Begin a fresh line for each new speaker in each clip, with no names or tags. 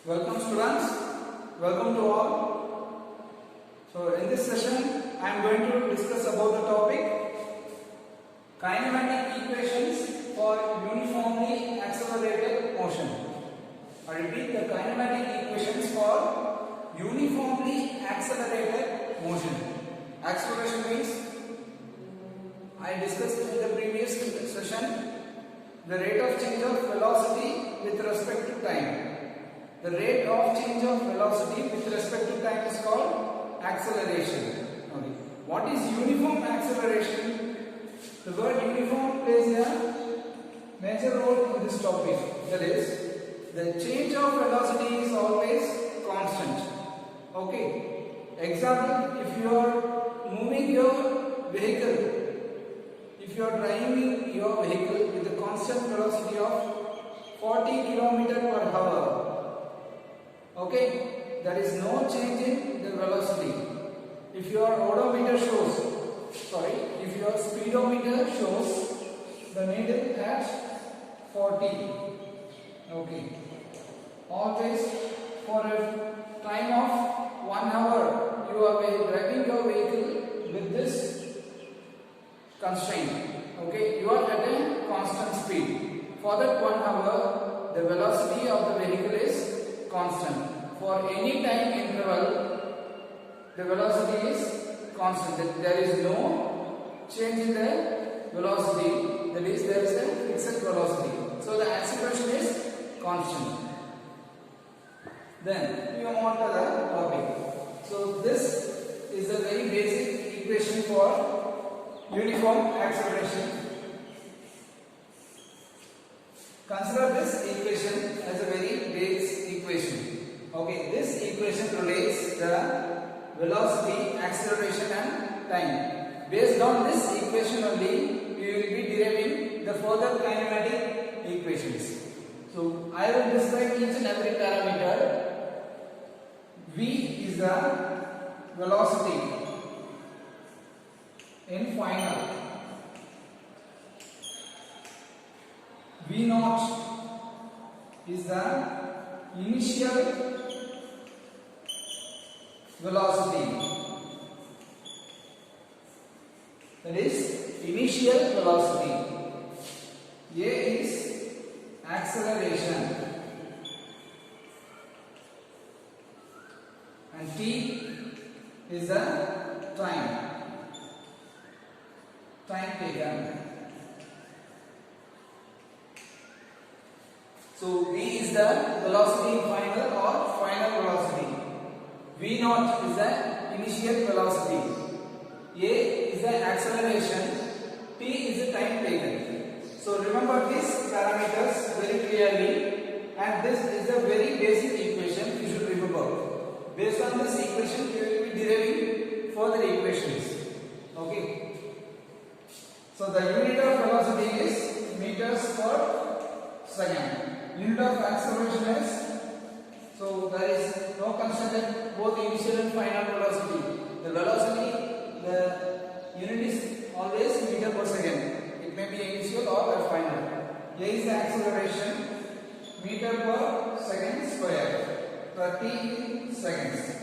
Welcome students, welcome to all. So in this session I am going to discuss about the topic kinematic equations for uniformly accelerated motion. I repeat, the kinematic equations for uniformly accelerated motion. Acceleration means, I discussed in the previous session, the rate of change of velocity with respect to time. The rate of change of velocity with respect to time is called acceleration. Okay. What is uniform acceleration? The word uniform plays a major role in this topic. That is, the change of velocity is always constant. Okay. Example, if you are moving your vehicle, if you are driving your vehicle with a constant velocity of 40 km per hour, okay, there is no change in the velocity. If your odometer shows, if your speedometer shows the needle at 40, okay, always for a time of 1 hour you are driving your vehicle with this constraint. Okay, you are at a constant speed. For that 1 hour, the velocity of the vehicle is constant. For any time interval, the velocity is constant. There is no change in the velocity. That is, there is a fixed velocity. So the acceleration is constant. Then we move on to the topic. So this is a very basic equation for uniform acceleration. Consider this equation as a very base equation. Okay, this equation relates the velocity, acceleration and time. Based on this equation only, we will be deriving the further kinematic equations. So I will describe each and every parameter. V is the velocity in final. V naught is the initial velocity. That is initial velocity. A is acceleration and T is the time taken. So V is the velocity in final or final velocity. V naught is the initial velocity. A is the acceleration. T is the time taken. So remember these parameters very clearly, and this is a very basic equation you should remember. Based on this equation you will be deriving further equations. Okay. So the unit of velocity is meters per second. Unit of acceleration is, so there is no constant at both initial and final velocity. The velocity, the unit is always meter per second. It may be initial or a final. A is the acceleration, meter per second square, 30 seconds.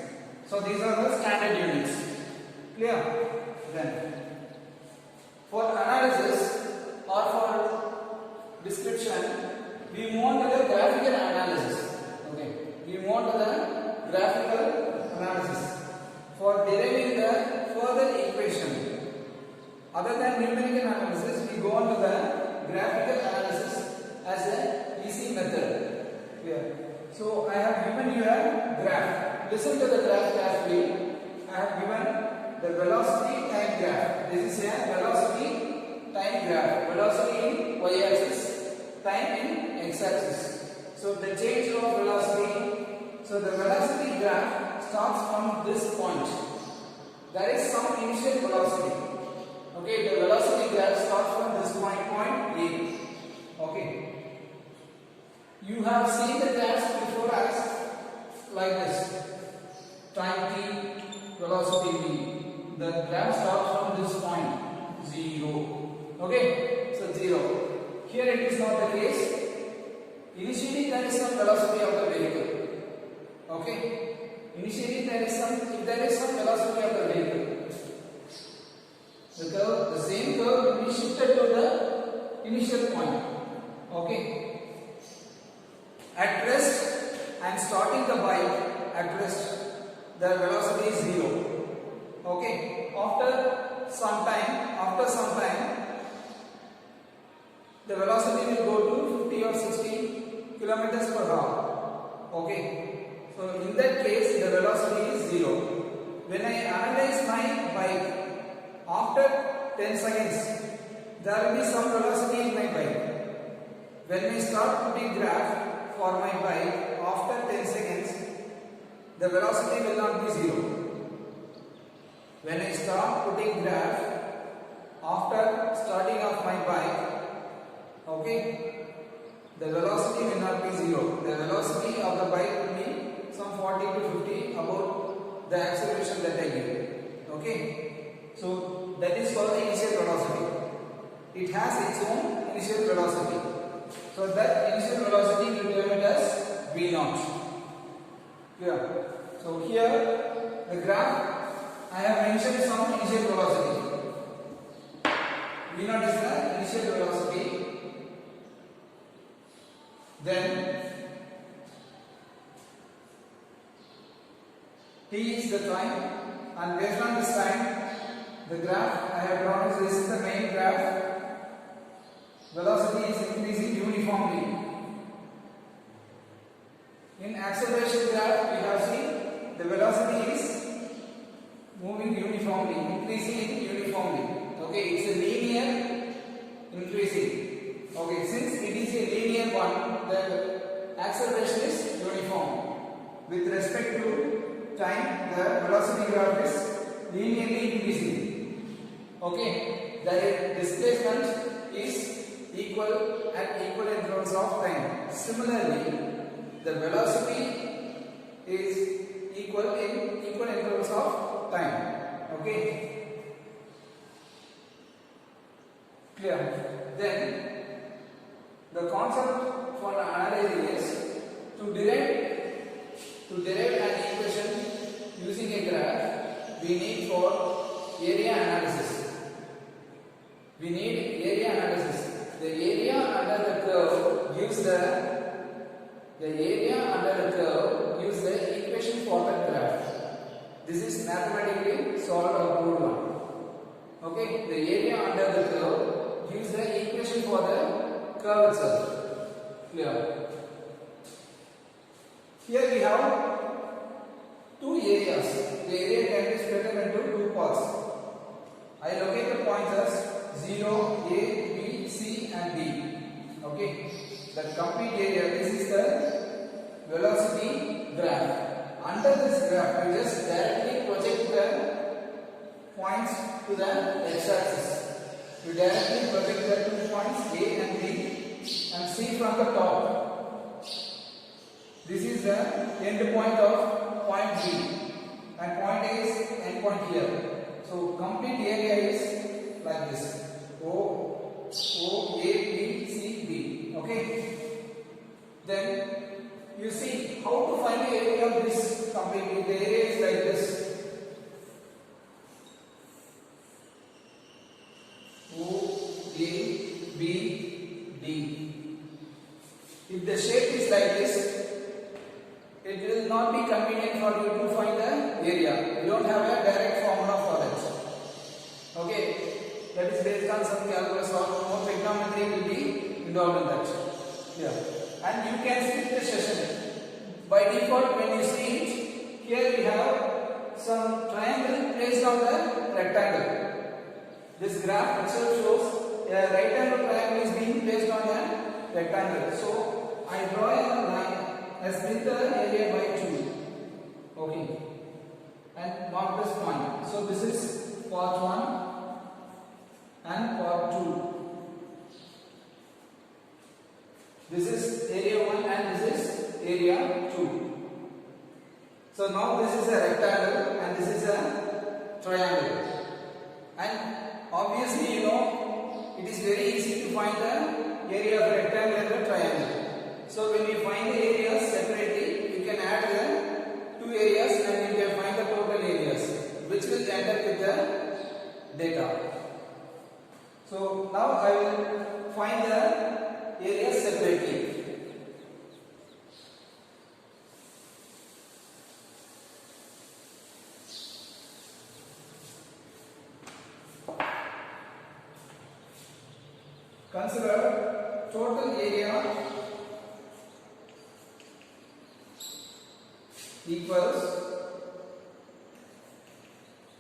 So these are the standard units. Clear? Then for analysis or for description, we move on to the graphical analysis. Okay, we move on to the graphical analysis for deriving the further equation. Other than numerical analysis, we go on to the graphical analysis as a easy method. Here, so I have given you a graph. Listen to the graph carefully. I have given the velocity time graph. This is a velocity time graph. Velocity in y-axis, time in x-axis. So the change of velocity. So the velocity graph starts from this point. There is some initial velocity. Okay, the velocity graph starts from this point A. Okay. You have seen the graphs before as like this. Time t, velocity v. The graph starts from this point 0. Okay, so 0. Here it is not the case. Initially there is some velocity of the vehicle. Okay. Initially if there is some velocity of the vehicle, the same curve will be shifted to the initial point. Okay. At rest and starting the bike at rest, the velocity is 0. Okay. After some time, the velocity will go to 50 or 60 kilometers per hour. Okay. So in that case, the velocity is 0. When I analyze my bike, after 10 seconds, there will be some velocity in my bike. When I start putting graph for my bike, after 10 seconds, the velocity will not be 0. When I start putting graph after starting off my bike, okay, the velocity will not be 0. The velocity of the bike will be some 40 to 50 about the acceleration that I give. Okay, so that is for the initial velocity. It has its own initial velocity. So that initial velocity will be given as V0. Here. So here the graph I have mentioned some initial velocity. V0 is the initial velocity. Then T is the time, and based on this time, the graph I have drawn is this is the main graph. Velocity is increasing uniformly. In acceleration graph, we have seen the velocity is moving uniformly, increasing uniformly. Okay, it's a linear increasing. Okay, since it is a linear one, the acceleration is uniform. With respect to time, the velocity graph is linearly increasing. Okay, the displacement is equal at equal intervals of time. Similarly, the velocity is equal in equal intervals of time. Okay, clear? Then the concept for analyzing is to derive an equation using a graph. We need for area analysis. We need area analysis. The area under the curve gives the equation for the graph. This is mathematically solved or proved one. Okay, the area under the curve gives the equation for the curve itself. Clear? Here we have two areas. The area can be split into two parts. I locate the points as 0, A, B, C and D. Okay, the complete area. This is the velocity graph. Under this graph, you just directly project the points to the x-axis. You directly project the 2 points A and B and see from the top. This is the end point of point B and point A is end point here. So complete area is like this: O, A, B, C, D. Okay. Then you see how to find the area of this completely. The area is like this: O, A, B, D. If the shape is like this, it will not be convenient for you to find the area. You don't have a direct formula for that. Okay, that is based on some calculus or more trigonometry will be involved in that. Yeah, and you can skip the session. By default, when you see it, here we have some triangle placed on the rectangle. This graph itself shows a right angle triangle is being placed on the rectangle. So I draw a line. I split the area by 2. Okay, and mark this point. So this is part 1 and part 2. This is area 1 and this is area 2. So now this is a rectangle and this is a triangle. And obviously you know it is very easy to find the area of the rectangle and the triangle. So when we find the areas separately, you can add the areas and you can find the total areas which will enter with the data. So now I will find the areas separately. Consider total area equals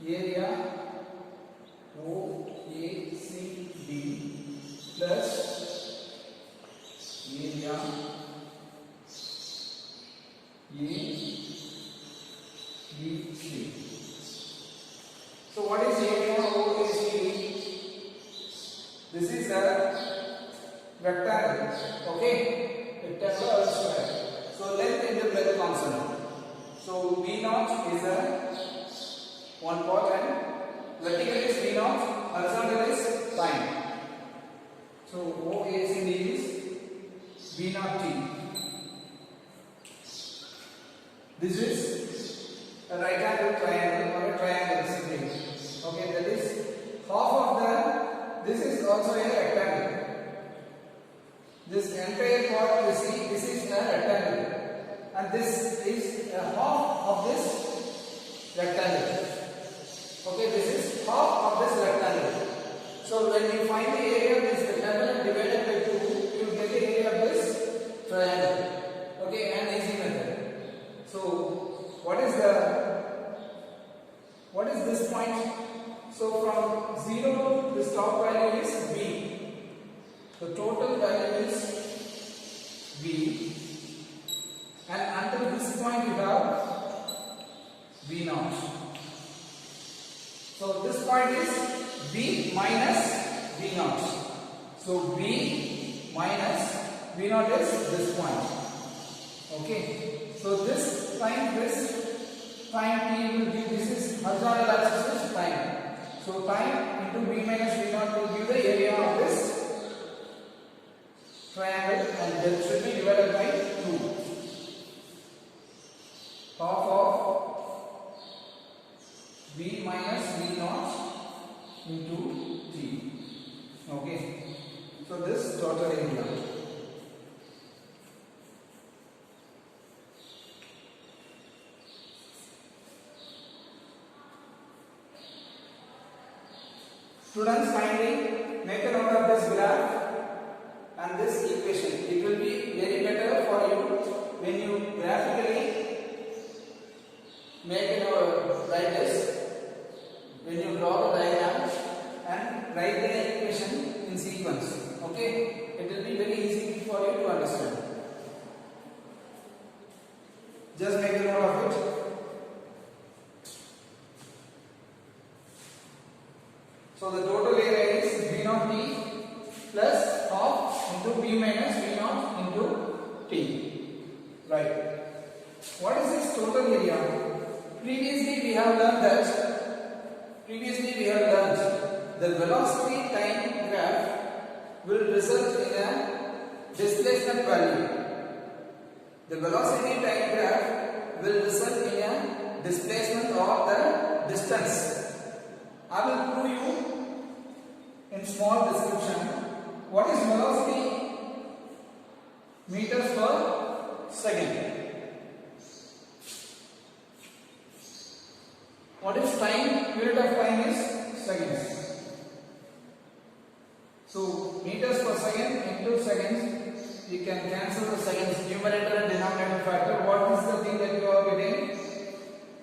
area OECD plus area ABC. So what is area OECD? This is a rectangle, okay? Rectangle or square. So length into the constant. So V0 is a one part and vertical is V0, horizontal is time. So OACD is V0T. This is a right angle triangle or a triangle simply. Okay, that is half of the. This is also a rectangle. This entire part you see, this is a rectangle, and this is a half of this rectangle. Okay, this is half of this rectangle. So when you find the area of this rectangle and divide it by 2, you get the area of this triangle. Okay, an easy method. So what is this point? So from 0 to this top value is V. The total value is V, and until this point you have V0. So this point is V minus V0. So V minus V0 is this point. Okay. So this time T will give, this is horizontal axis is time. So time into V minus V0 will give the area of this triangle, and that should be divided by 2. Half of V minus V0 into T. Okay. So this total area. Students, kindly make a note of this graph and this equation. It will be very better for you when you graphically make it write this, when you draw the diagram and write the equation in sequence. Okay, it will be very easy for you to understand. Just make a note of it. So the total area is V0T plus half into V minus V0 into T. Right. What is this total area? Previously we have learned the velocity time graph will result in a displacement value. The velocity time graph will result in a displacement or the distance. I will prove you in small description. What is velocity? Meters per second. What is time? Unit of time is seconds. So meters per second into seconds. You can cancel the seconds, numerator and denominator factor. What is the thing that you are getting?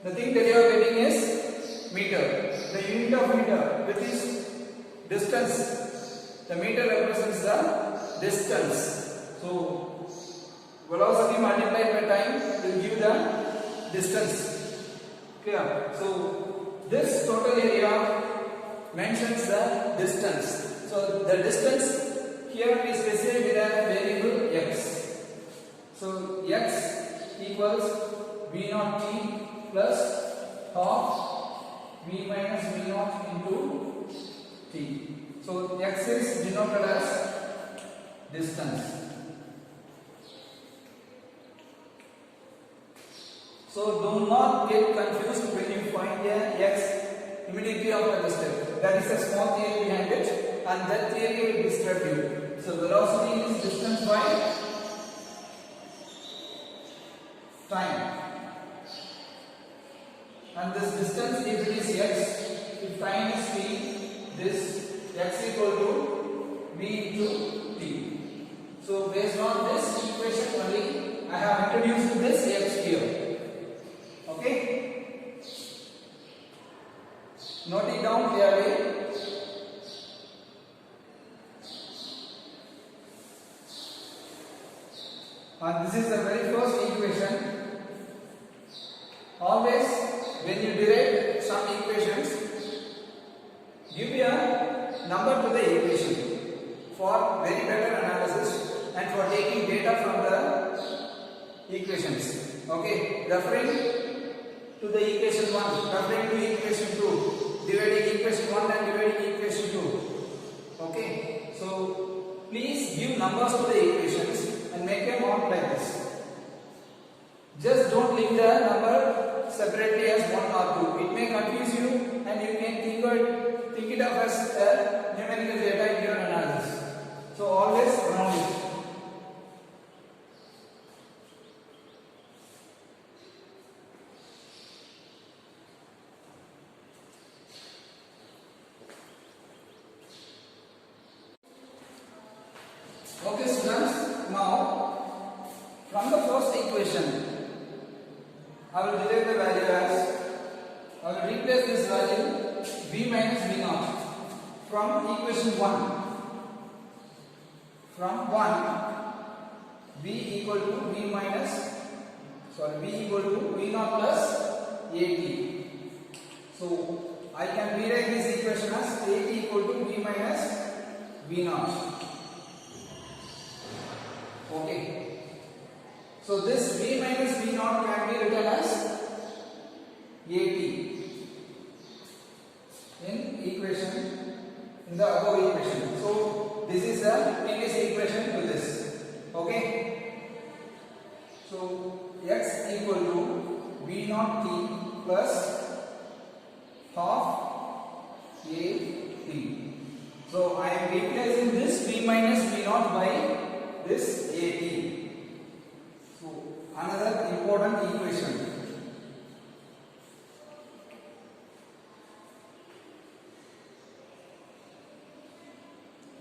The thing that you are getting is meter. The unit of meter, which is distance. The meter represents the distance. So velocity multiplied by time will give the distance. Clear? So this total area mentions the distance. So the distance here we specify with a variable x. So x equals V0T plus half V minus V0 into T. So x is denoted as distance. So do not get confused when you find a x immediately after the step. There is a small theory behind it, and that theory will disturb you. So velocity is distance by time, and this distance, if it is x, if time is t, this x equal to v into t. So based on this equation only, I have introduced this x here. Okay, note it down clearly. And this is the very first equation. Always when you derive some equations, give a number to the equation for very better analysis and for taking data from the equations. Okay, referring to the equation 1, referring to equation 2, dividing equation 1 and dividing equation 2. Okay, so please give numbers to the equations and make them out like this. Just don't leave the number separately as 1 or 2. It may confuse you and you can think it of as a numerical data in your analysis. So always round it. Okay students, now from the first equation, I will derive the value as, I will replace this value v minus v naught from equation 1. From 1, v equal to v equal to v naught plus at. So I can rewrite this equation as at equal to v minus v naught. Okay. So this v minus v naught can be written as at in the above equation. So this is the previous equation to this. Okay. So x equal to v naught t plus half at. So I am replacing this v minus v naught by this at. So another important equation.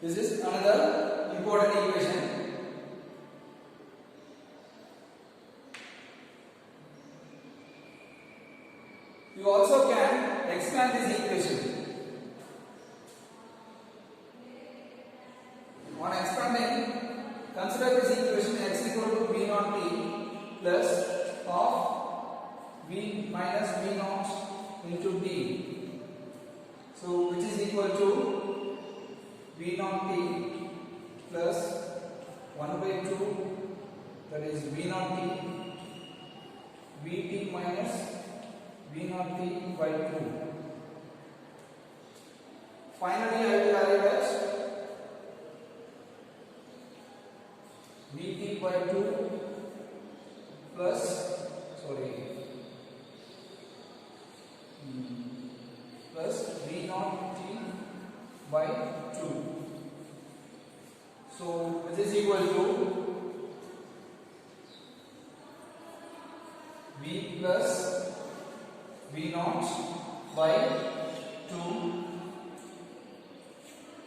This is another important equation. You also can expand this equation. On expanding, consider this equation x equal to v naught t plus half v minus v naught into t. So which is equal to v naught t plus 1 by 2, that is v naught t, vt minus v naught t by 2. Finally I will arrive at vt by 2 plus v naught t by 2. So which is equal to v plus v naught by 2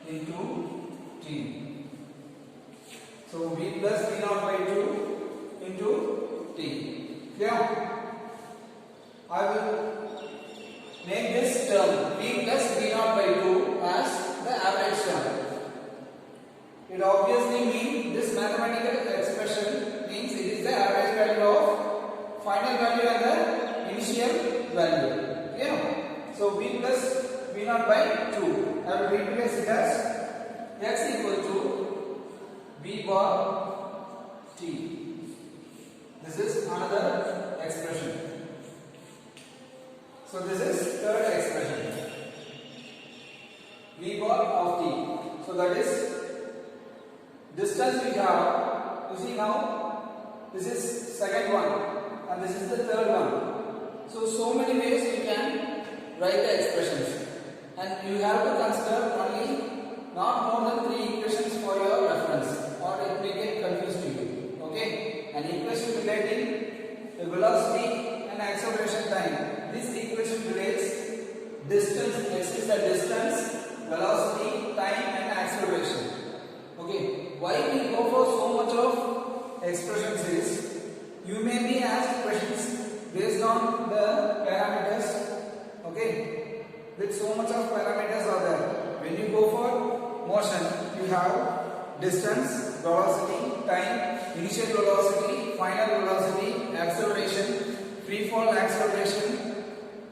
into t. So v plus v naught by 2 into t. Clear? I will make this term v plus v naught by 2 as the average term. It obviously means this mathematical expression means it is the average value of final value and the initial value. Yeah. So v plus v naught by 2. I will replace it as x equal to v bar t. This is another expression. So this is third expression. V bar of t. So that is distance we have. You see now, this is second one. and this is the third one. So many ways you can write the expressions, and you have to consider only not more than 3 equations for your reference, or it may get confused to you. Okay, an equation relating the velocity and acceleration time. This equation relates distance. X is the distance, velocity, time, and acceleration. Okay, why we go for so much of expressions is, you may be asked questions based on the parameters. Okay, with so much of parameters are there. When you go for motion, you have distance, velocity, time, initial velocity, final velocity, acceleration, free fall acceleration.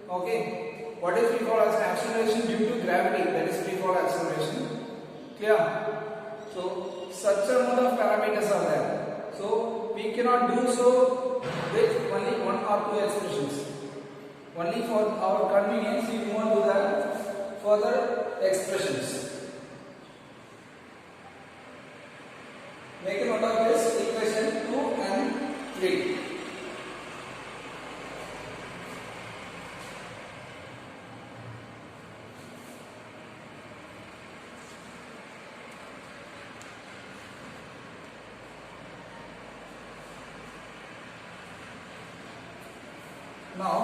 Okay, what is free fall acceleration? Due to gravity, that is free fall acceleration. Clear? So such amount of parameters are there. So we cannot do so with only 1 or 2 expressions. Only for our convenience, we move on to the further expressions. Make a note of this equation 2 and 3. Now,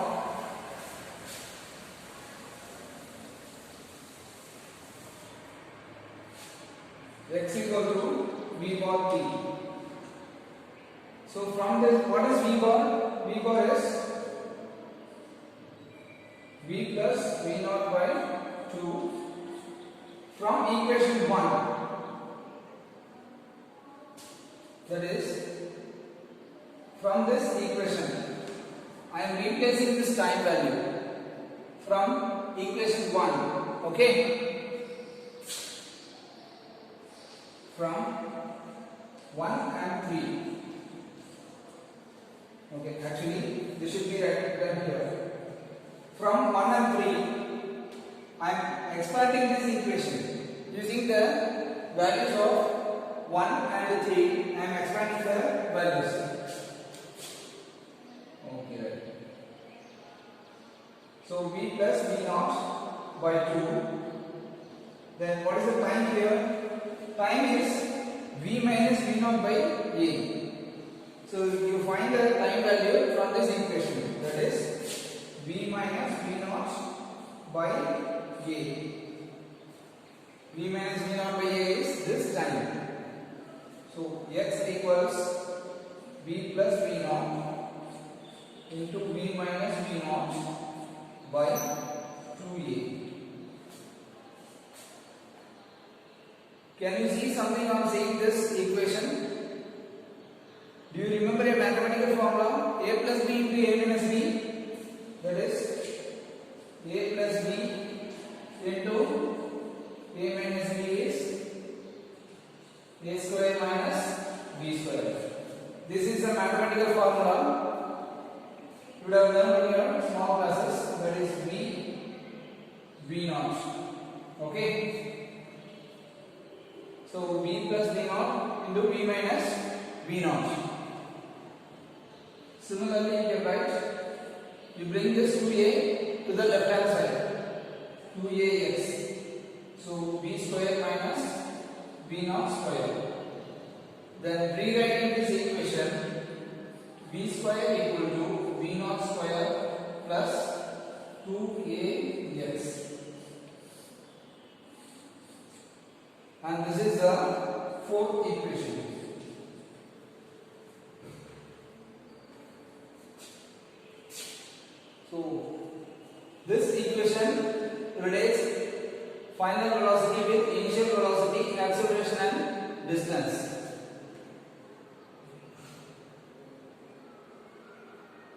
x equal to v bar t. So from this, what is v bar? V bar is v plus v naught by 2 from equation 1. That is, from this equation, I am replacing this time value from equation 1. Okay, from 1 and 3. Okay, actually this should be written here. From 1 and 3, I am expanding this equation using the values of 1 and 3. I am expanding the values. Okay, right. So v plus v naught by 2. Then what is the time here? Time is v minus v naught by a. So you find the time value from this equation. That is v minus v naught by a. V minus v naught by a is this time. So x equals v plus v naught into v minus v naught by 2a. Can you see something on seeing this equation? Do you remember a mathematical formula? A plus b into a minus b. That is a plus b into a minus b is a square minus b square. This is a mathematical formula. You would have learned in your small classes. That is v naught. Okay. So v plus v naught into v minus v naught. Similarly, you can write, you bring this 2a to the left hand side. 2ax. So v square minus v naught square. Then rewriting this equation, v square equal to v naught square plus 2ax. And this is the fourth equation. So this equation relates final velocity with initial velocity, acceleration and distance.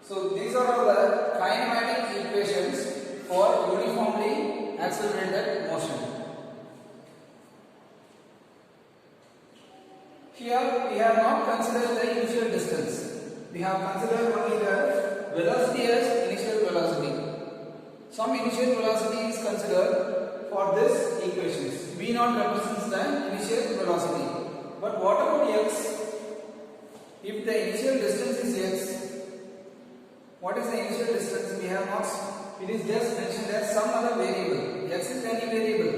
So these are all the kinematic equations for uniformly accelerated motion. Here we have not considered the initial distance. We have considered only the velocity as initial velocity. Some initial velocity is considered for this equations. V naught represents the initial velocity. But what about x? If the initial distance is x, What is the initial distance? We have not. It is just mentioned as some other variable. X is any variable.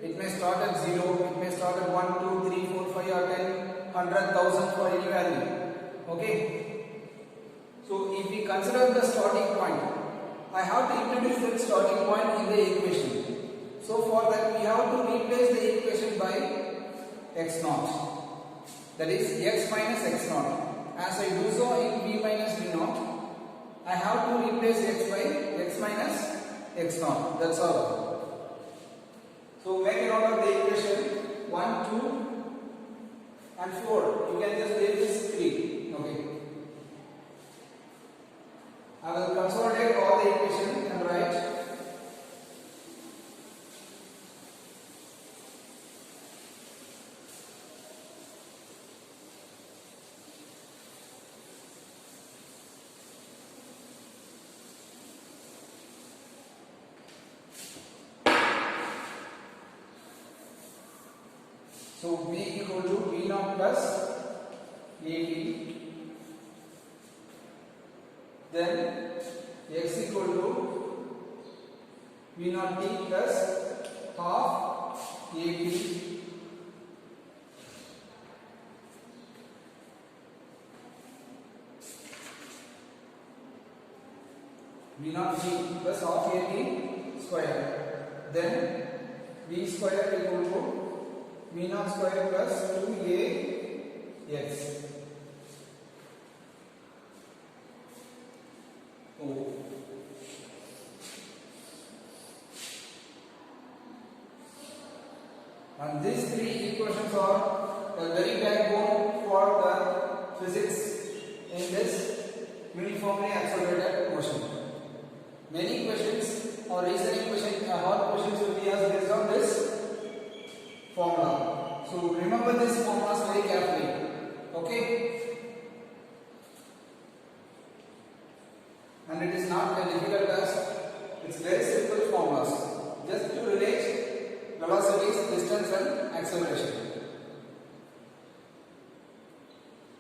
It may start at 0, it may start at 1, 2, 3, 4, 5 or 10, 100, 1000 for any value. Okay. So if we consider the starting point, I have to introduce that starting point in the equation. So for that we have to replace the equation by x naught. That is x minus x naught. As I do so in v minus v naught, I have to replace x by x minus x naught. That's all. So make a note of the equation 1, 2 and 4. You can just leave this 3. Okay. I will consolidate all the equations and write so v equal to v naught plus at, then x equal to v naught t plus half at v naught t plus half at square, then v square equal to v naught square plus 2ax. Oh. And these three equations are a very backbone for the physics in this uniformly accelerated motion. Many questions or reasoning questions, hard questions will be asked based on this formula. So remember this formulas very carefully. Okay? And it is not a difficult task. It's very simple formulas. Just to relate velocities, distance and acceleration.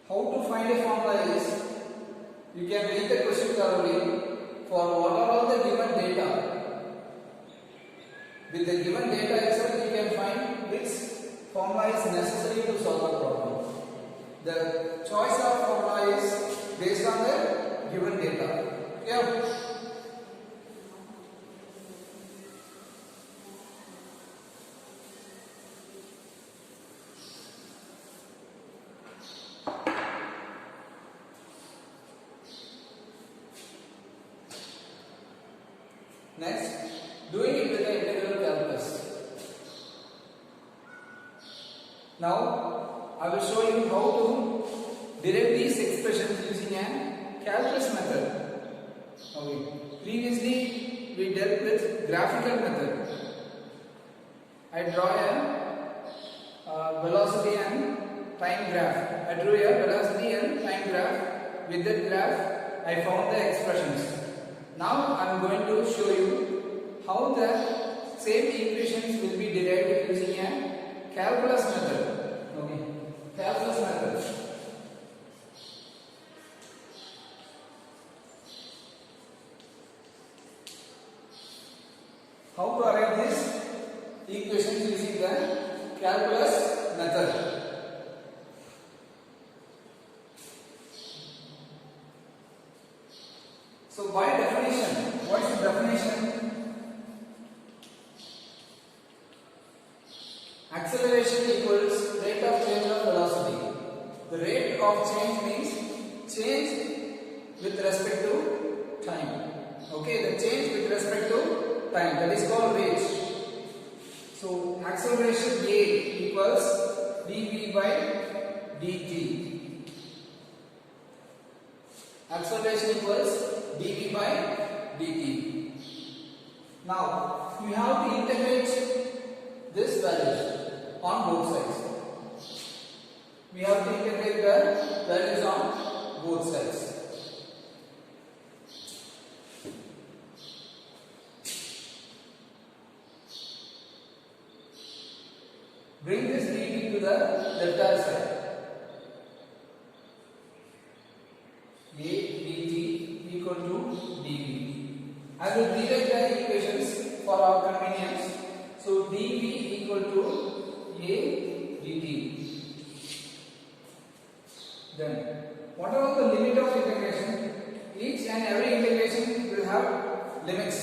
How to find a formula is, you can read the question thoroughly for what are all the given data. With the given data itself, you can find which formula is necessary to solve the problem. The choice of formula is based on the given data. Yeah. Next, doing it with the integral calculus. Now, I will show you how to derive these expressions using a calculus method. Okay. Previously, we dealt with graphical method. I draw a velocity and time graph. I drew a velocity and time graph. With that graph, I found the expressions. Now I am going to show you how the same equations will be derived using a calculus method. Okay, calculus method. How to arrive these equations using the calculus method? So by definition, what is the definition? Acceleration equals rate of change of velocity. The rate of change means change with respect to time. Okay, the change with respect to time, that is called rate. So acceleration A equals dv by dt. Acceleration equals dv by dt. Now you have to integrate this value on both sides. We have to integrate the values on both sides. Bring this dt to the left hand side. A dt equal to Then what about the limit of integration? Each and every integration will have limits.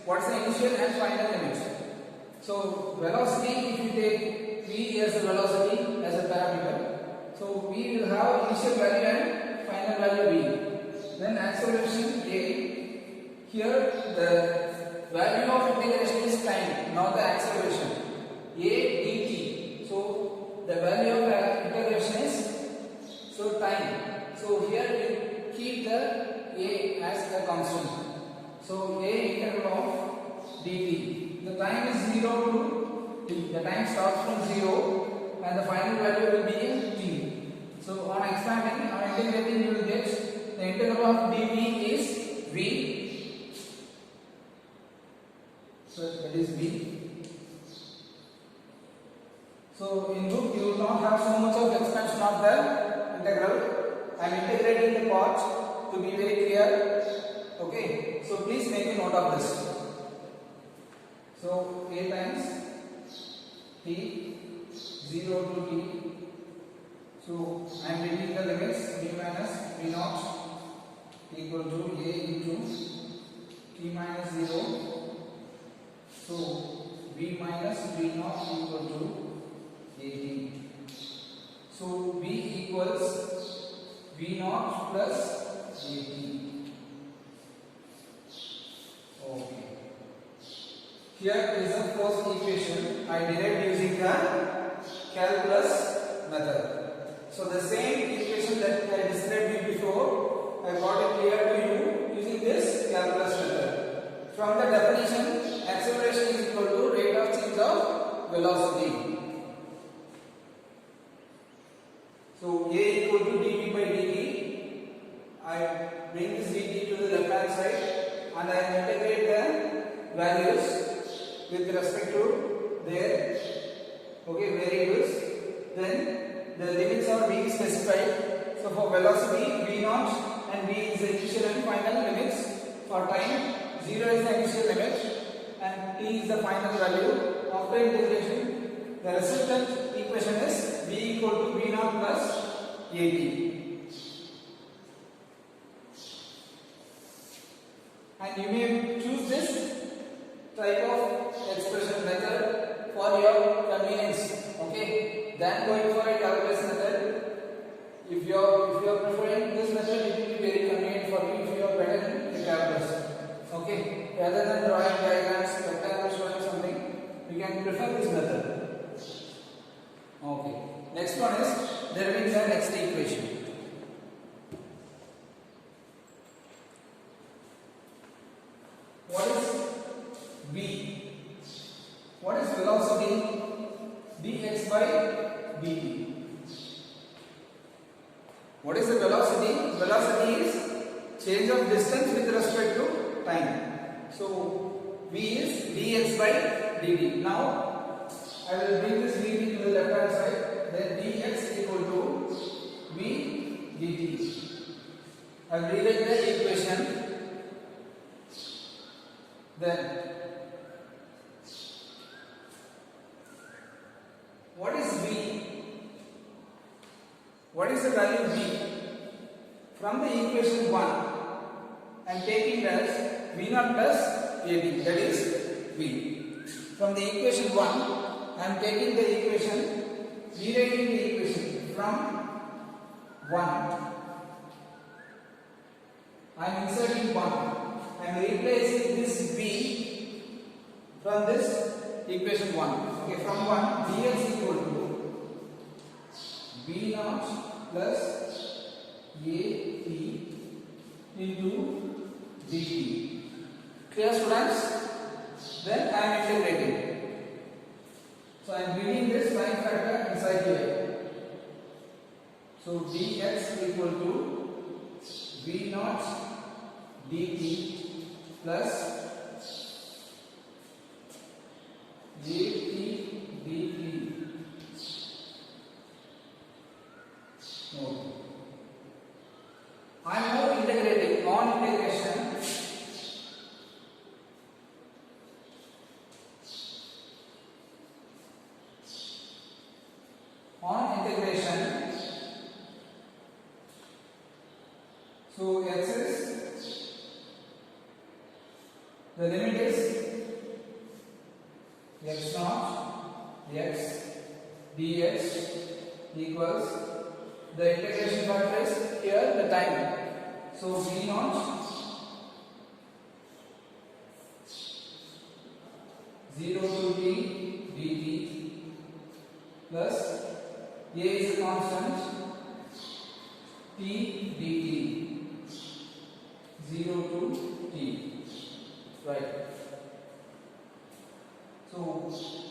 What's the initial and final limit? So velocity, if you take v as a velocity as a parameter, so v will have initial value and final value v. Then acceleration a. Here the value of integration is time, not the acceleration. A dt. So the value of integration is time. So here we keep the a as the constant. So a integral of dt. The time is 0 to t. The time starts from 0 and the final value will be in t. So on expanding, on integrating, you will get the integral of dv is v. So that is v. So in book you will not have so much of expansion of the integral. I am integrating the part to be very clear. Okay, so please make a note of this. So a times t 0 to t. So I am taking the limits v minus v naught equal to a into t minus 0. So v minus v naught equal to at. So v equals v naught plus at. Okay. Here is the first equation I derived using the calculus method. So the same equation that I described you before, I got it clear to you using this calculus method. From the definition, acceleration is equal to rate of change of velocity. So a equal to dv by dt. I bring this dt to the left hand side and I integrate the values with respect to their variables. Then the limits are being specified. So for velocity v naught and v is the initial and final limits. For time 0 is the initial limit and t is the final value. After integration, the resultant equation is v equal to v naught plus at. And you may choose this type of expression method for your convenience, okay, than going for a calculus method. If you are preferring this method, it will be very convenient for you if you are better in the calculus, okay. Rather than drawing diagrams, rectangles, showing something, you can prefer this method. Okay. Next one is deriving the next equation. What is v? What is velocity? dx by dt. What is the velocity? Velocity is change of distance with respect to time. So v is dx by dt. Now I will bring this dt to the left hand side. Then dx equal to v dt. I will rewrite the equation. Then what is v? What is the value v? From the equation 1, I am taking as v naught plus at, that is v. From the equation 1, I am taking the equation, rewriting the equation from 1. I am inserting 1. I am replacing this v from this equation 1. Okay, from 1, dx equal to v naught plus at into dt. Clear, students? Then I am integrating. So I am bringing this line factor inside here. So dx equal to v naught dt plus at dt. I am now integrating on integration. On integration So x is, the limit is x naught x dx equals, the integration factor is here the time. So v naught 0 to t dt plus a is a constant t dt 0 to t, right. So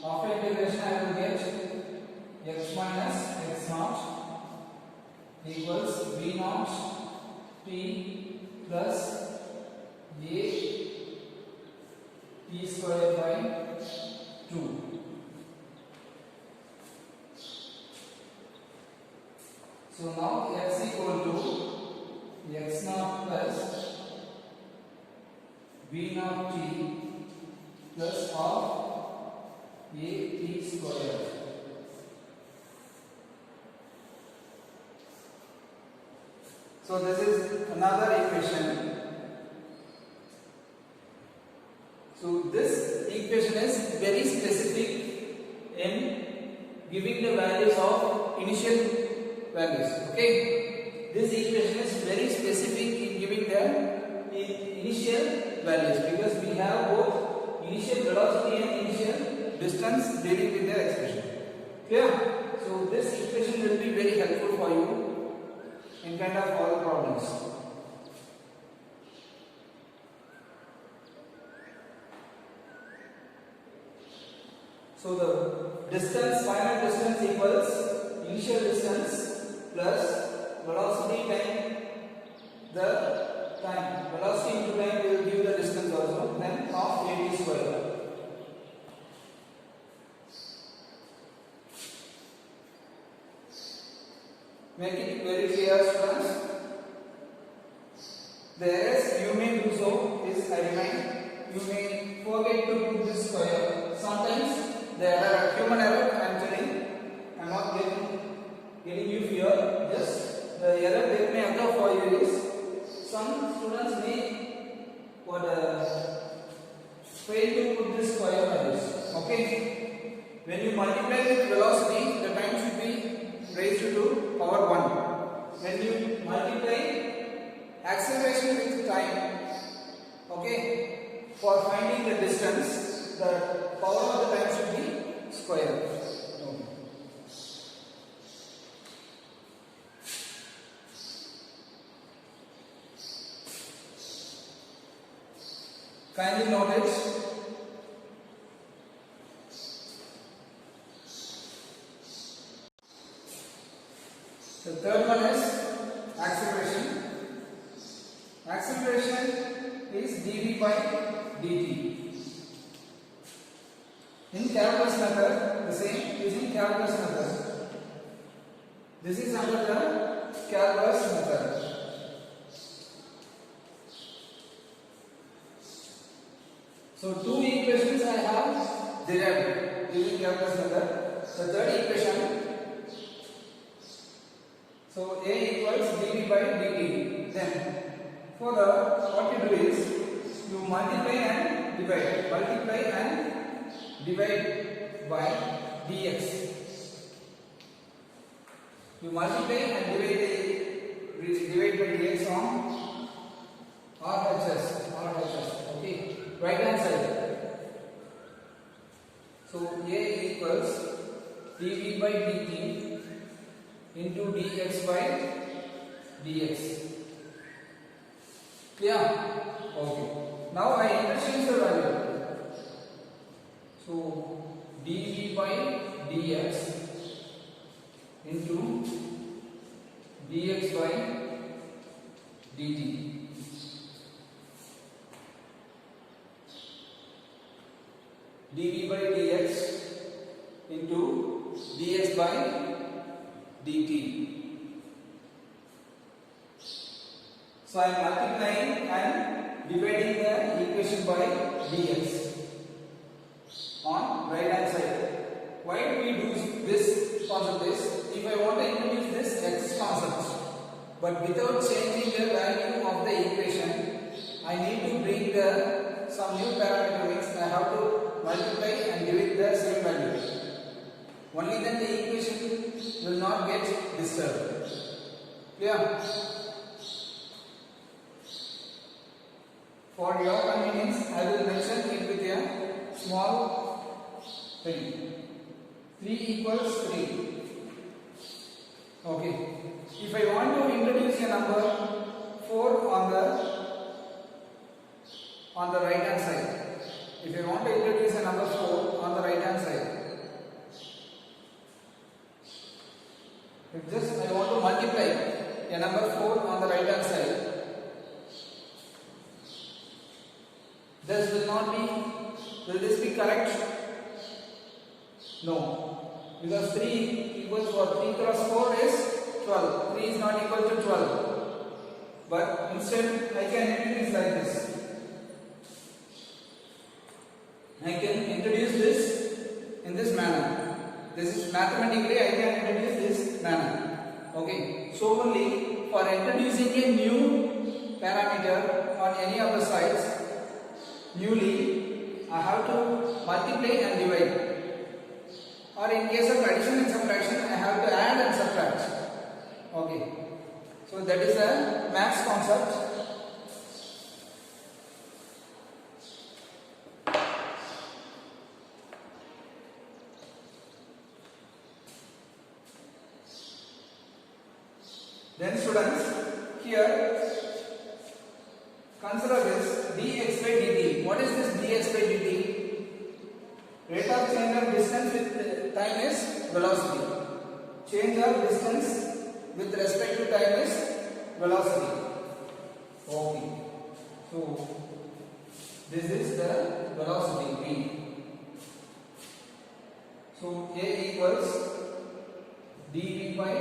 after integration I will get x minus x naught equals v naught t plus a t square by 2. So now x equal to x naught plus v naught t plus half a t square. So this is another equation. So this equation is very specific in giving the values of initial values. Okay, this equation is very specific in giving the initial values, because we have both initial velocity and initial distance dealing with the expression. Clear? So this equation will be very helpful for you in kind of all problems. So the distance, final distance equals initial distance plus velocity time the time. Velocity into time will give the distance also, then half a t square. Make it very clear, students. The errors you may do so is, I remind, you may forget to put this square. Sometimes the error, human error, I am telling, I am not getting you fear. Just the error that may occur for you is, some students may fail to put this square values. Okay, when you multiply with velocity, the time should be raised to power 1. When you multiply acceleration with time, okay, for finding the distance, the power of the time should be square. Kindly notice the third one is acceleration. Acceleration is dv by dt. In calculus method, the same using calculus method. This is under the calculus method. So two equations I have derived using calculus method. The third equation, so a equals dv by dt. Then for the, what you do is, you multiply and divide. Multiply and divide by dx. You multiply and divide by dx on RHS. Okay, right hand side. So a equals dv by dt into dx by dx. Yeah. Okay. Now I interchange the value. So dv by dx into dx by dt. dv by dx into dx by dt. So I am multiplying and dividing the equation by dx on right hand side. Why do we do this concept is, if I want to introduce this x concept, But without changing the value of the equation, I need to bring some new parameter, means I have to multiply and give it the same value. Only then the equation will not get disturbed. Yeah. For your convenience, I will mention it with a small thing. 3 equals 3. Okay. If I want to introduce a number 4 on the right hand side, if I want to introduce a number 4 on the right hand side, if just I want to multiply a number 4 on the right hand side, will this be correct? No, because 3 equals what? 3 cross 4 is 12. 3 is not equal to 12. But instead I can introduce like this. I can introduce this in this manner. This is mathematically I can introduce this manner. Okay. So only for introducing a new parameter on any of the sides, newly I have to multiply and divide. Or in case of addition and subtraction, I have to add and subtract. Okay. So that is a maths concept. Then students, here consider this dx by dt. What is this dx by dt? Rate of change of distance with time is velocity. Change of distance with respect to time is velocity. Okay. So this is the velocity v. So a equals dv by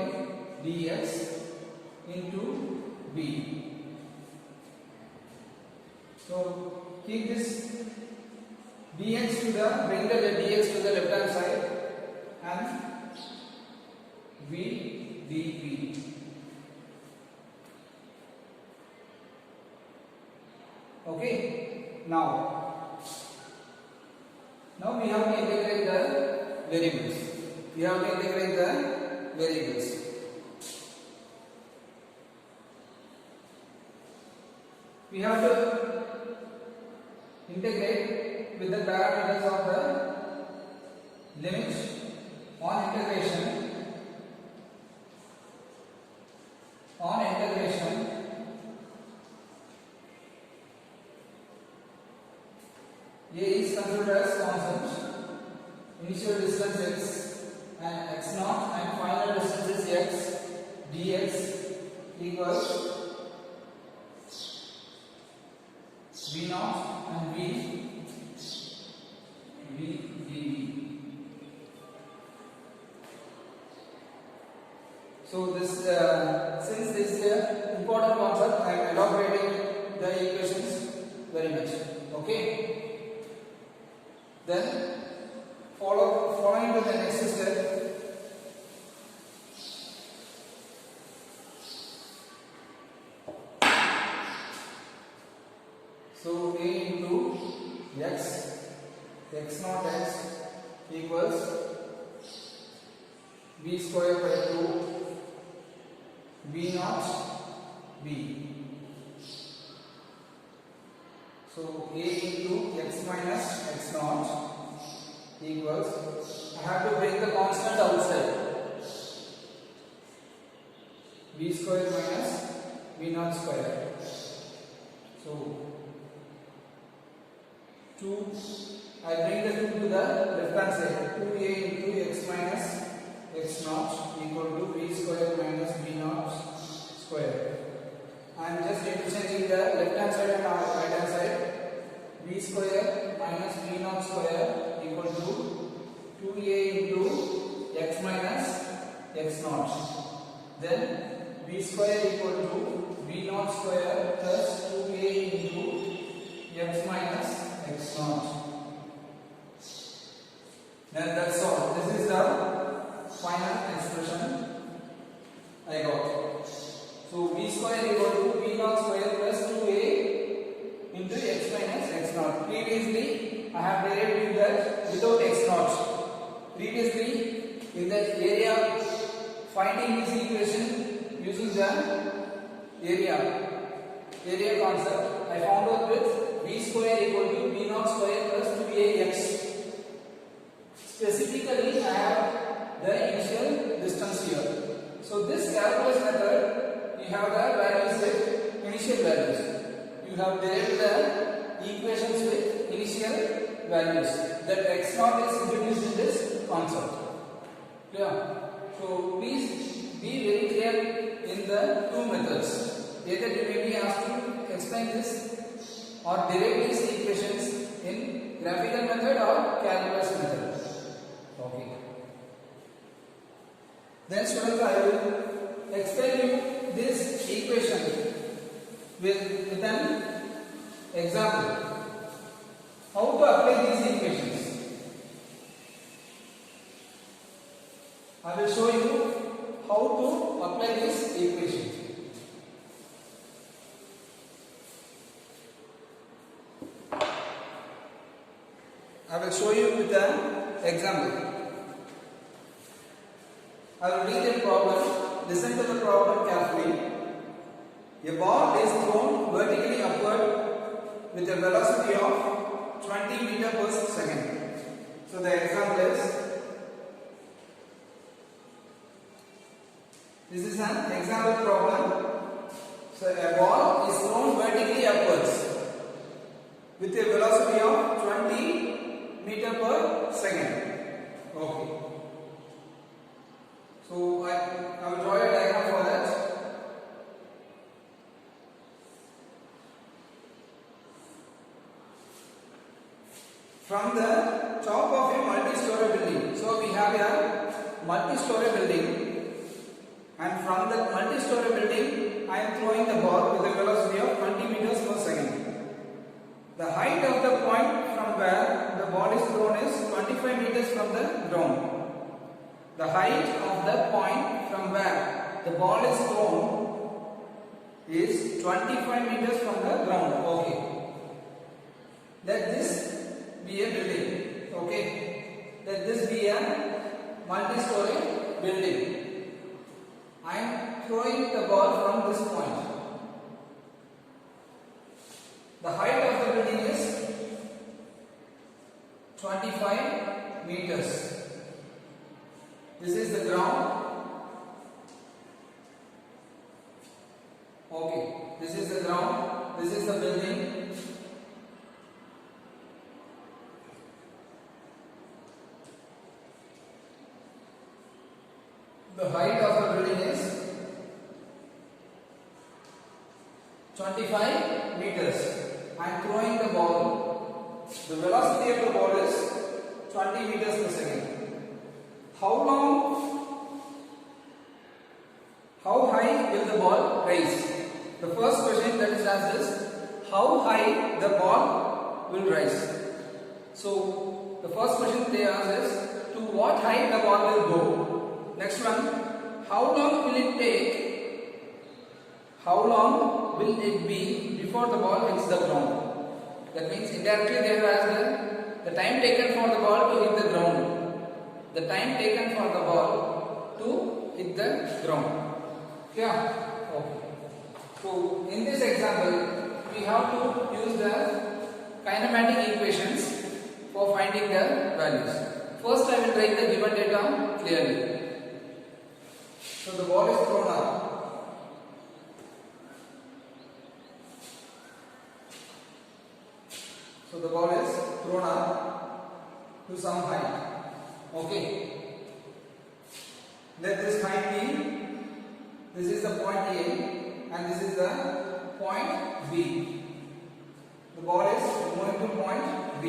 dx into v. So keep this dx to the, bring the dx to the left hand side and v dv. Okay. Now we have to integrate the variables. We have to integrate the variables. We have to integrate with the parameters of the limit on integration. A is considered as constant, initial distance x and x0 and final distance is x, dx equals v0 and v dv. So this since this is an important concept, I am elaborating the equations very much. Okay. Then following to the next step. So a into x, x0 x equals v square by 2 v0 v. So a into x minus x0 equals, I have to bring the constant outside, v square minus v0 square. So 2, I bring the 2 to the left hand side, 2a into x minus x0 equal to v square minus v0 square. I am just interchanging the left hand side and right hand side. V square minus v0 square equal to 2a into x minus x0. Then v square equal to v0 square plus 2a into x minus x0. Then that's all. This is the final expression I got. So area, finding this equation using the area concept, I found out with v square equal to v naught square plus 2ax. Specifically, I have the initial distance here. So this calculus method, you have the values with initial values. You have derived the equations with initial values. That x naught is introduced in this concept. Clear? So please be very clear in the two methods. Either you may be asked to explain this or derive these equations in graphical method or calculus method. Okay. Then students, I will explain you this equation with an example. How to apply these equations? I will show you how to apply this equation. I will show you with an example. I will read the problem. Listen to the problem carefully. A ball is thrown vertically upward with a velocity of 20 meters per second. So the example is, this is an example problem. So a ball is thrown vertically upwards with a velocity of 20 meters per second. Okay. So I will draw a diagram for that. From the top of a multi-story building. So we have a multi-story building, and from the multi-story building I am throwing the ball with a velocity of 20 meters per second. The height of the point from where the ball is thrown is 25 meters from the ground. The height of the point from where the ball is thrown is 25 meters from the ground. Okay. Let this be a building. Okay. Let this be a multi-story building. I am throwing the ball from this point. The height of the building is 25 meters. This is the ground. Okay, this is the ground. This is the building. The height of the building is 25 meters. I am throwing the ball. The velocity of the ball is 20 meters per second. How high will the ball rise? The first question that is asked is, how high the ball will rise? So the first question they ask is, to what height the ball will go? Next one, how long will it take? How long will it be before the ball hits the ground? That means indirectly they have asked the time taken for the ball to hit the ground. The time taken for the ball to hit the ground. Yeah. Okay. So in this example, we have to use the kinematic equations for finding the values. First, I will write the given data clearly. So the ball is thrown up. So the ball is thrown up to some height. Okay. Let this height be, this is the point A and this is the point B. The ball is going to point B.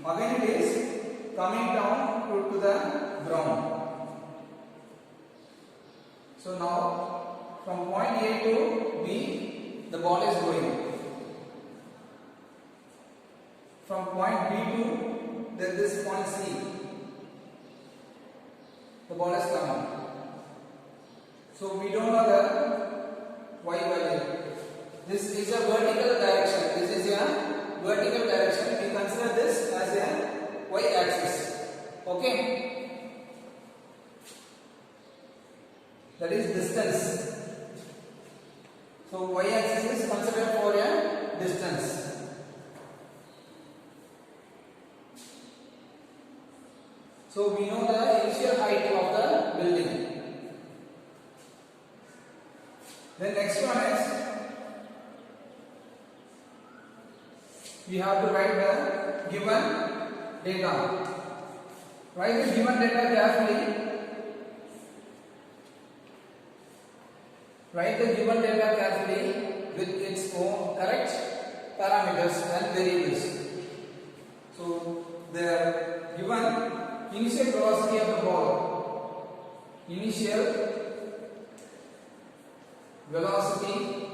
Again it is coming down to the ground. So now from point A to B the ball is going. From point B to this point C the ball is coming. So we don't know the y value. This is a vertical direction. This is a vertical direction. We consider this as a y axis. Okay. that is distance. So y-axis is considered for a distance. So we know the initial height of the building. The next one is we have to write the given data. Write the given data carefully. Write the given data carefully with its own correct parameters and variables. So the given initial velocity of the ball. Initial velocity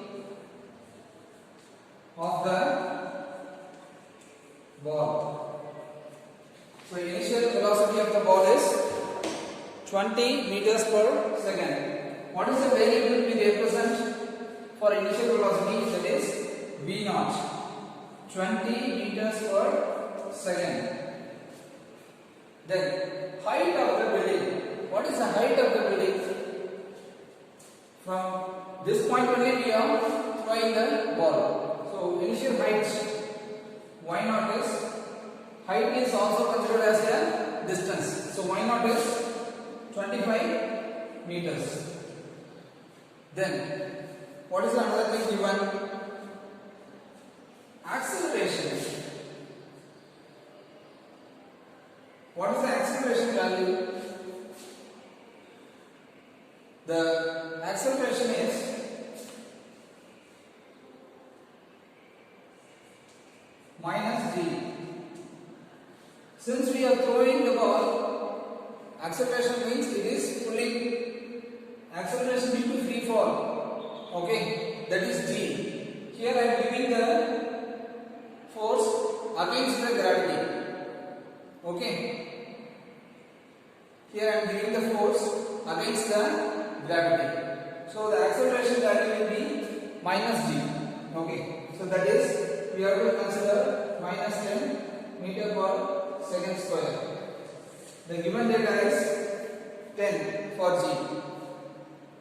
of the ball. So initial velocity of the ball is 20 meters per second. What is the variable we represent for initial velocity? That is V naught. 20 meters per second. Then height of the building. What is the height of the building? From this point only we are throwing the ball. So initial height y naught is, height is also considered as a distance. So y naught is 25 meters. Then what is another thing given? Acceleration. What is the acceleration value? The acceleration is minus g. Since we are throwing the ball, acceleration means it is pulling. Acceleration due to free fall. Okay, that is g. Here I am giving the force against the gravity. Okay. Here I am giving the force against the gravity. So the acceleration value will be minus g. Okay. So that is we have to consider minus 10 meter per second square. The given data is 10 for g.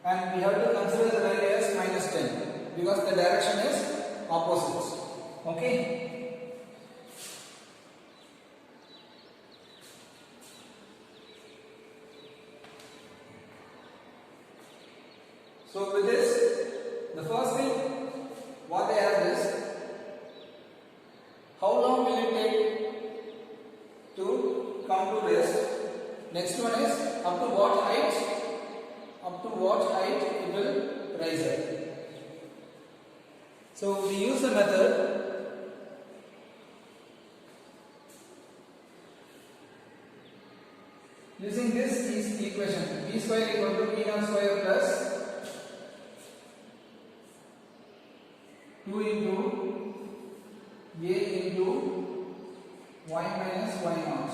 And we have to consider the value as minus 10 because the direction is opposite. Okay. So with this, the first thing what they have is how long will it take to come to rest. Next one is up to what height. Up to what height it will rise at. So we use the method using this is equation v square equal to v naught square plus 2 into a into y minus y naught.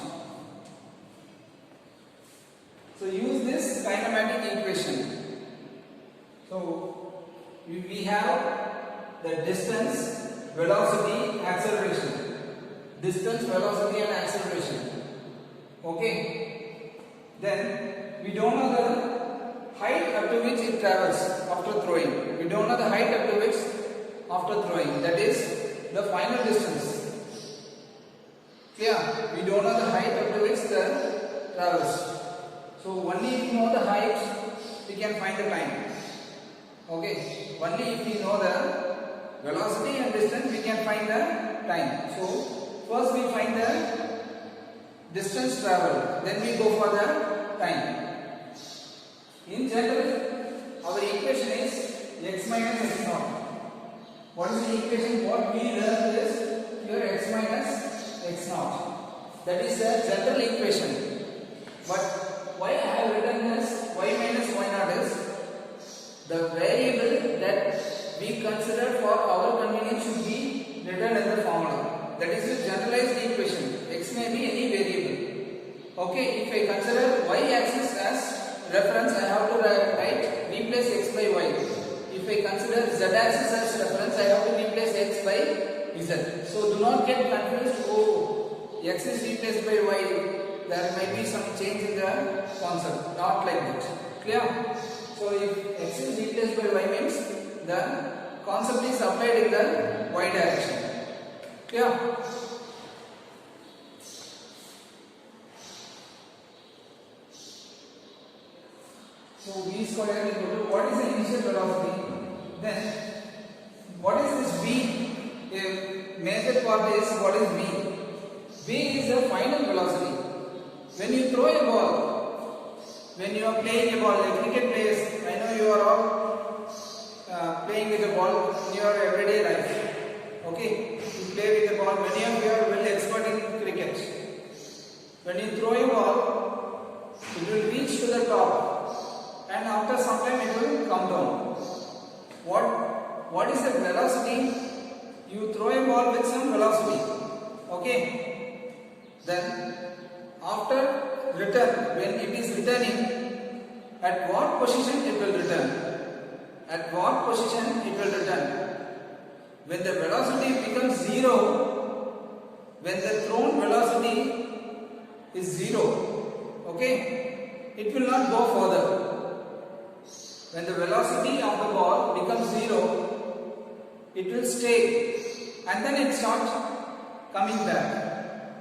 So use this kinematic equation. So we have the distance, velocity, acceleration. Distance, velocity and acceleration. Okay. Then we don't know the height up to which it travels after throwing. We don't know the height up to which after throwing. That is the final distance. Clear? We don't know the height up to which the travels. So only if you know the height, we can find the time. Okay. Only if we know the velocity and distance, we can find the time. So first we find the distance traveled, then we go for the time. In general, our equation is x minus x naught. What is the equation? What we learned is here x minus x naught. That is the general equation. But why I have written this y minus y naught is the variable that we consider for our convenience should be written in the formula. That is the generalized equation. X may be any variable. Okay, if I consider y axis as reference, I have to write replace x by y. If I consider z axis as reference, I have to replace x by z. So do not get confused. Oh, x is replaced by y. There might be some change in the concept. Not like that. Clear? So if x is replaced by y means the concept is applied in the y direction. Yeah. So v square equal to what is the initial velocity? Then what is this v? A major part is what is v? V is the final velocity. When you throw a ball, when you are playing a ball, like cricket players, I know you are all playing with the ball in your everyday life. Okay, you play with the ball. Many of you are well expert in cricket. When you throw a ball, it will reach to the top, and after some time it will come down. What is the velocity? You throw a ball with some velocity. Okay. Then after return, when it is returning, at what position it will return? At what position it will return? When the velocity becomes zero, when the thrown velocity is zero, okay, it will not go further. When the velocity of the ball becomes zero, it will stay and then it starts coming back.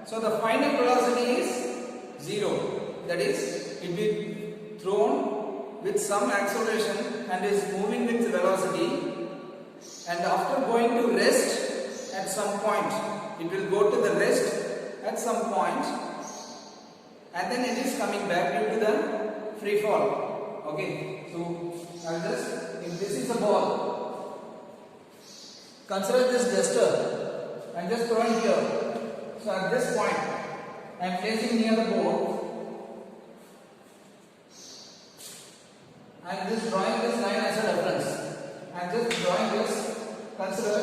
So the final velocity is zero. That is, it will be thrown with some acceleration and is moving with velocity, and after going to rest at some point, it will go to the rest at some point, and then it is coming back due to the free fall. Okay, so I'll just, if this is a ball, consider this duster. I'm just throwing here. So at this point, I am placing near the board. I am just drawing this line as a reference. I am just drawing this. Consider,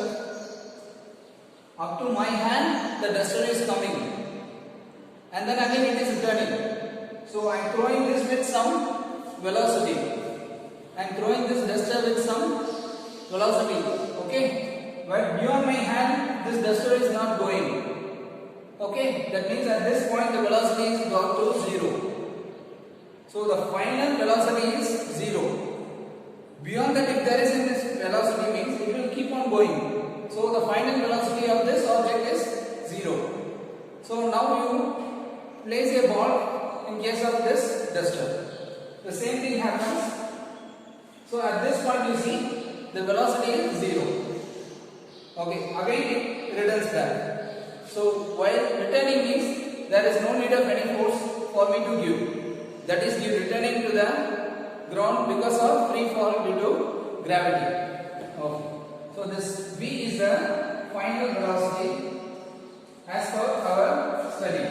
up to my hand, the duster is coming, and then again it is returning. So I am throwing this with some velocity. I am throwing this duster with some velocity. Okay, but beyond my hand, this duster is not going. Okay, that means at this point the velocity is got to zero. So the final velocity is zero. Beyond that, if there is this velocity, means it will keep on going. So the final velocity of this object is zero. So now you place a ball in case of this duster. The same thing happens. So at this point you see the velocity is zero. Okay, again it returns back. So while returning means there is no need of any force for me to give. That is, you returning to the ground because of free fall due to gravity. Okay. So this v is the final velocity as per our study.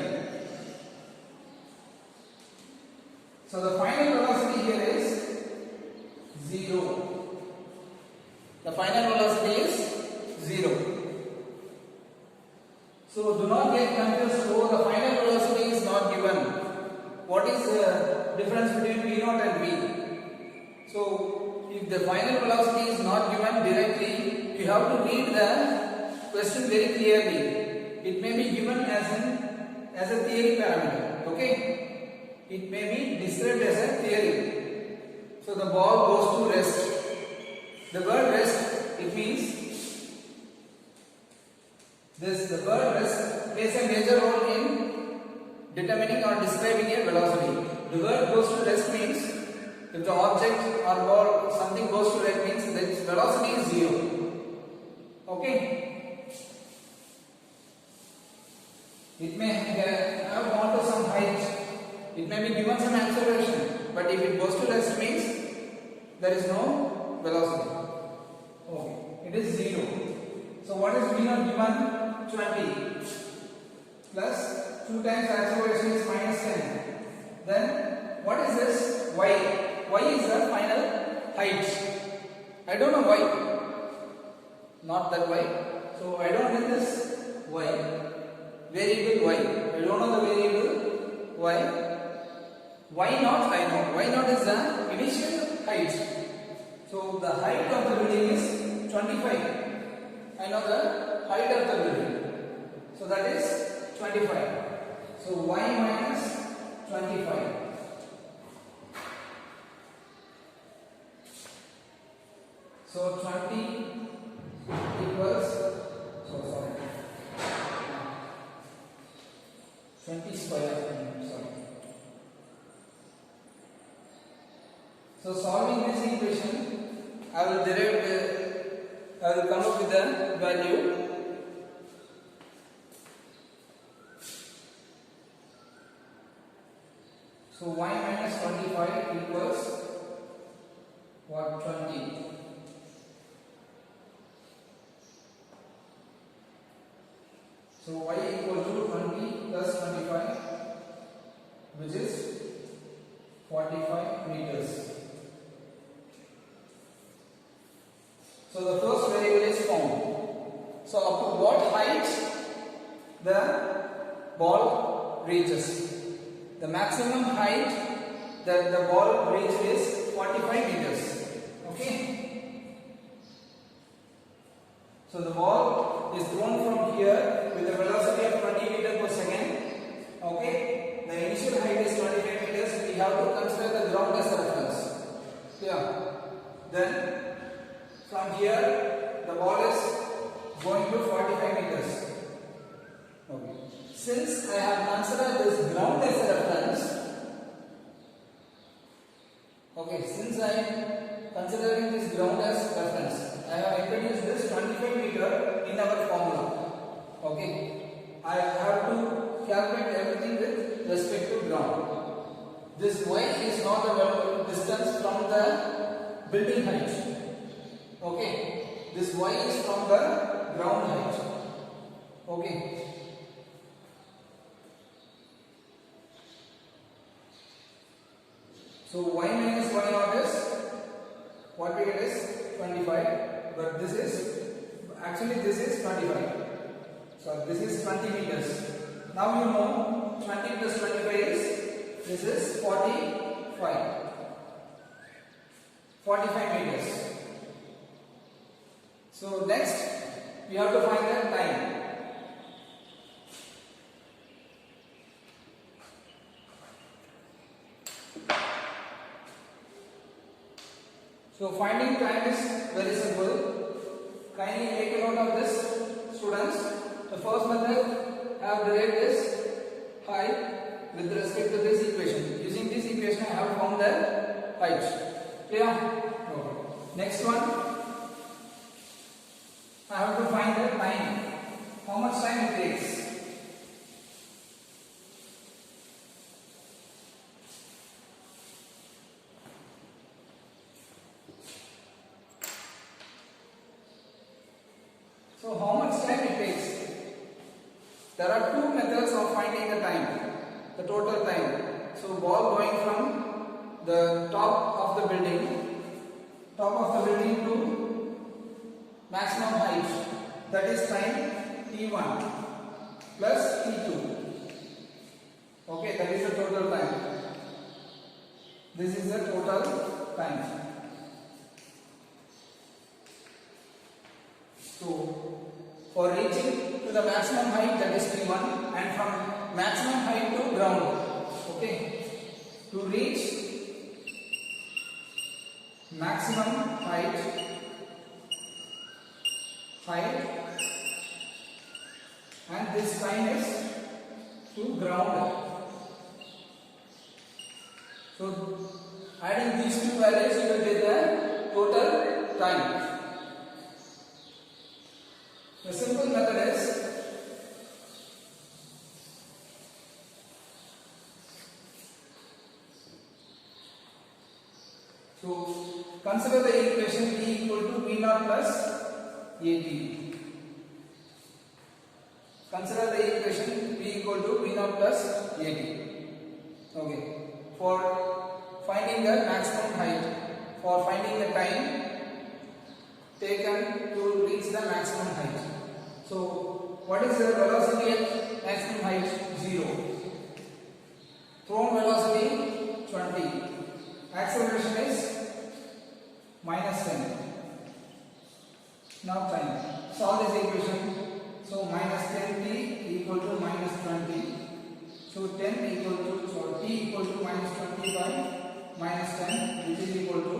So the final velocity here is zero. The final velocity is zero. So do not get confused. So the final velocity is not given. What is the difference between v0 and v? So if the final velocity is not given directly, you have to read the question very clearly. It may be given as a theory parameter. Okay, it may be described as a theory. So the ball goes to rest. The word rest, it means the word rest plays a major role in determining or describing a velocity. The word goes to rest means if the object or ball something goes to rest means its velocity is zero. Okay. It may have gone to some height. It may be given some acceleration, but if it goes to rest means there is no velocity. Okay, it is zero. So what is v0 given? 20 plus 2 times acceleration is minus 10. Then what is this? Y. Y is the final height. I don't know why. Not that y. So I don't get this y. Variable y. I don't know the variable y. Y naught I know. Y naught is the initial height. So the height of the building is 25. I know the height of the building. So that is 25. So y minus 25. So 20 equals, so sorry, 20 square, sorry. So solving this equation, I will come up with the value. So y minus 25 equals what? 20. So y equal to 20 plus 25, which is 45 meters. So the first variable is found. So up to what height the ball reaches? The maximum height that the ball reaches is 45 meters. Okay. So the ball is thrown from here with a velocity of 20 meters per second. Okay. The initial height is 25 meters. We have to consider the ground as a reference. Yeah. Then from here the ball is going to 45 meters. Okay. Since I have considered this ground as a reference, okay, since I am considering this ground as reference, I have introduced this 25 meter in our formula. Okay, I have to calculate everything with respect to ground. This y is not the distance from the building height. Okay, this y is from the ground height. Okay. So y minus y naught is what we get is 25, but this is actually this is 25. So this is 20 meters. Now you know 20 plus 25 is this is 45. 45 meters. So next we have to find the time. So finding time is very simple. Kindly take a note of this, students. The first method I have derived this height with respect to this equation. Using this equation I have found the height. Clear? Okay. Next one, I have to find the time. How much time it takes? So how much time it takes? There are two methods of finding the time, the total time. So ball going from the top of the building to maximum height, that is time t1 plus t2. Okay, that is the total time. This is the total time. So for reaching to the maximum height, that is T1, and from maximum height to ground, okay, to reach maximum height and this time is to ground. So adding these two values you will get the total time. The simple method is to consider the equation V equal to V naught plus AT. Consider the equation V equal to V naught plus AT. Okay. For finding the maximum height, for finding the time taken to reach the maximum height. So what is the velocity at maximum height? 0. Thrown velocity 20. Acceleration is minus 10. Now time. Solve this equation. So minus 10t equal to minus 20. So 10 equal to, so t equal to minus 20 by minus 10, which is equal to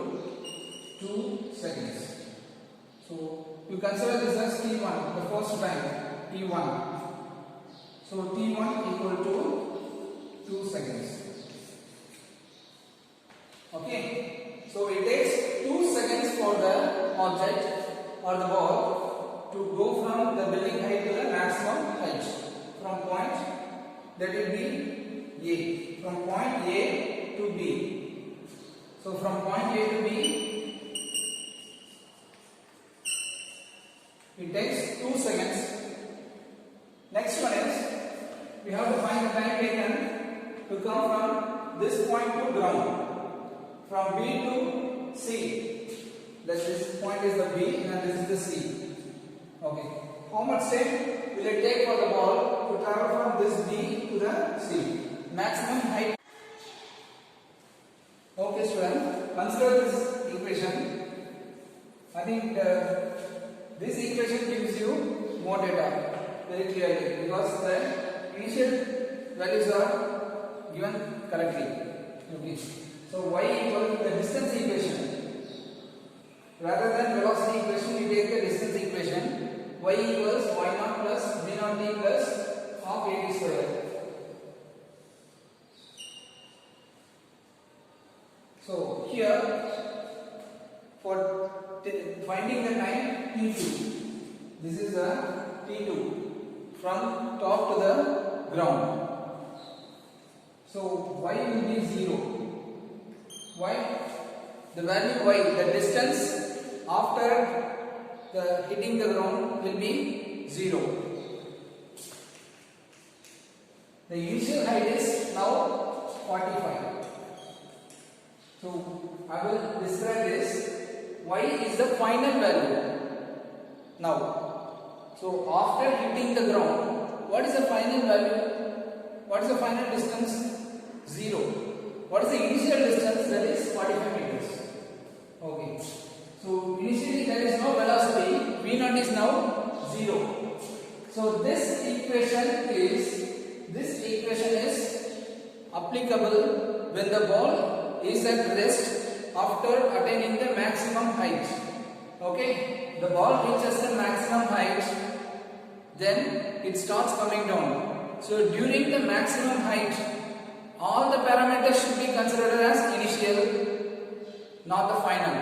2 seconds. consider this as T1, the first time, T1. So T1 equal to 2 seconds. Okay. So it takes 2 seconds for the object or the ball to go from the building height to the maximum height. From point, that will be A. From point A to B. So from point A to B, it takes 2 seconds. Next one is, we have to find the time taken to come from this point to ground. From B to C. This point is the B and this is the C. Okay. How much time will it take for the ball to travel from this B to the C? Maximum height. Okay, student. Consider this equation. I think this equation gives you more data very clearly because the initial values are given correctly. Okay. So y equals the distance equation. Rather than velocity equation, we take the distance equation. Y equals y0 plus v0 t plus half a t square. So here, for finding the time t2, this is the t2 from top to the ground. So y will be 0. Why? The value y, the distance after the hitting the ground will be 0. The initial height is now 45. So I will describe this. Y is the final value. Now, so after hitting the ground, what is the final value? What is the final distance? 0. What is the initial distance? That is 45 meters. Okay. So initially there is no velocity. V0 is now 0. So this equation is applicable when the ball is at rest after attaining the maximum height. Okay. The ball reaches the maximum height, then it starts coming down. So during the maximum height, all the parameters should be considered as initial, not the final.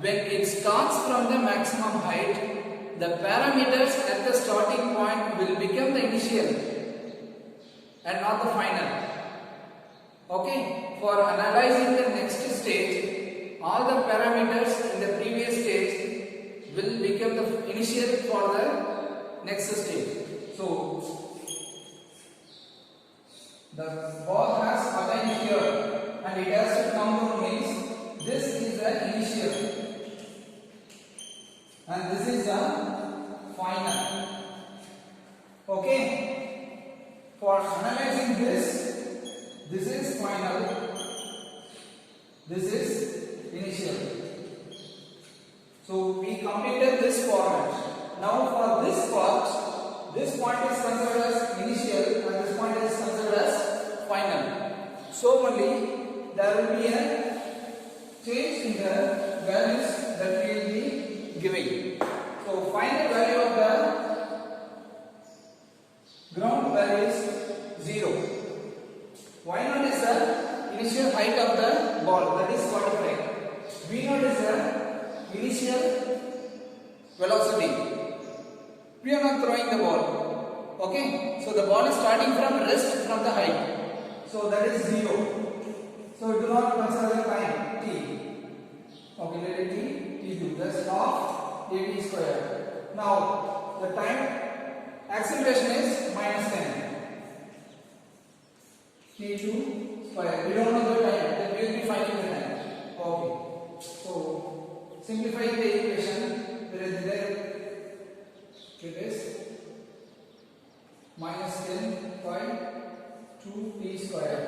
When it starts from the maximum height, the parameters at the starting point will become the initial and not the final. Okay, for analyzing the next stage, all the parameters in the previous stage will become the initial for the next stage. So the ball has attained here and it has to come down, means this is the initial and this is the final. Okay, for analyzing this is final, this is initial. So we completed this format. Now for this part, this point is considered as initial and this point is considered as final. So only there will be a change in the values that we will be giving. So final value of the ground value is 0. Y0 is the initial height of the ball, that is 45. V0 is the initial velocity. We are not throwing the ball. Okay, so the ball is starting from rest from the height. So that is 0. So do not consider the time t. Okay, let it be t2. That's half at square. Now the time acceleration is -10. t2 square. We don't know the time. Then we will be finding the time. Okay. So simplifying the equation, there it is -10 by 2t square.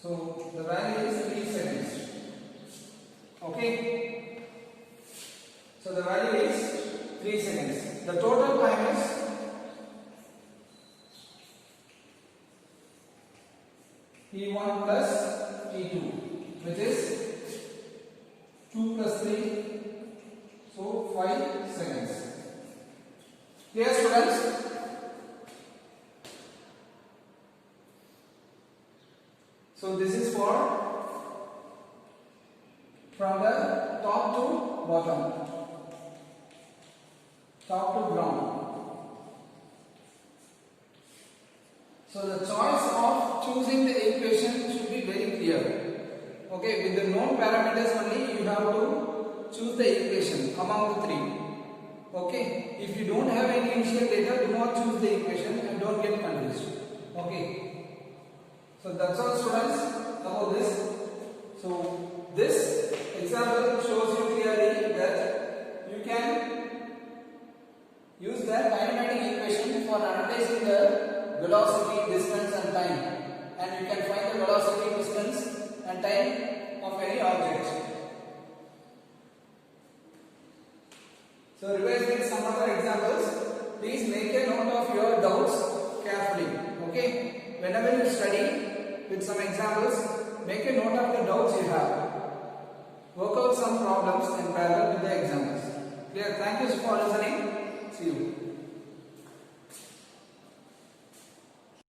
So the value is 3 seconds. Okay. So the value is 3 seconds. The total time is T1 plus T2, which is 2 plus 3, so 5 seconds. Clear, students? So this is for from the top to bottom, top to ground. So the choice of choosing the equation should be very clear. Okay, with the known parameters only you have to choose the equation among the three. Okay, if you don't have any initial data, do not choose the equation and don't get confused. Okay, so that's all, students, about this. So this example shows you clearly that you can use the kinematic equation for analyzing the velocity, distance and time, and you can find the velocity, distance and time of any object. So revising some other examples, please make a note of your doubts carefully. Okay, whenever you study with some examples, make a note of the doubts you have. Work out some problems in parallel with the examples. Clear? Thank you for listening. See you.